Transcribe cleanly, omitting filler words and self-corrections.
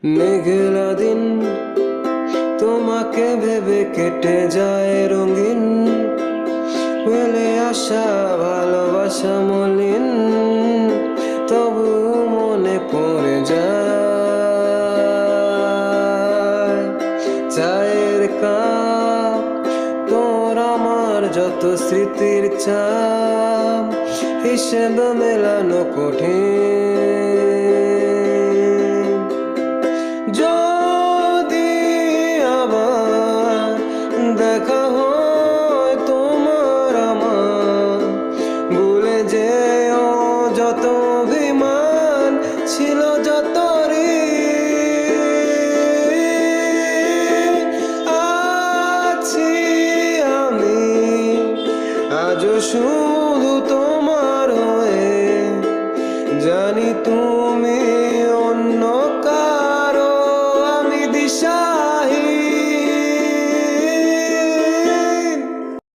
মেঘলা দিন তোমাকে ভেবে কেটে যায় রঙিন, মেলে আসা ভালোবাসা মলিন, তবু মনে পড়ে যায় চায়ের কাপ, তোর আমার যত স্মৃতির চাপ, হিসেব মেলানো কঠিন। যদি আবার দেখা হয় তোমার আমার, ভুলে যেও যত অভিমান ছিল, যত আছি আমি আজও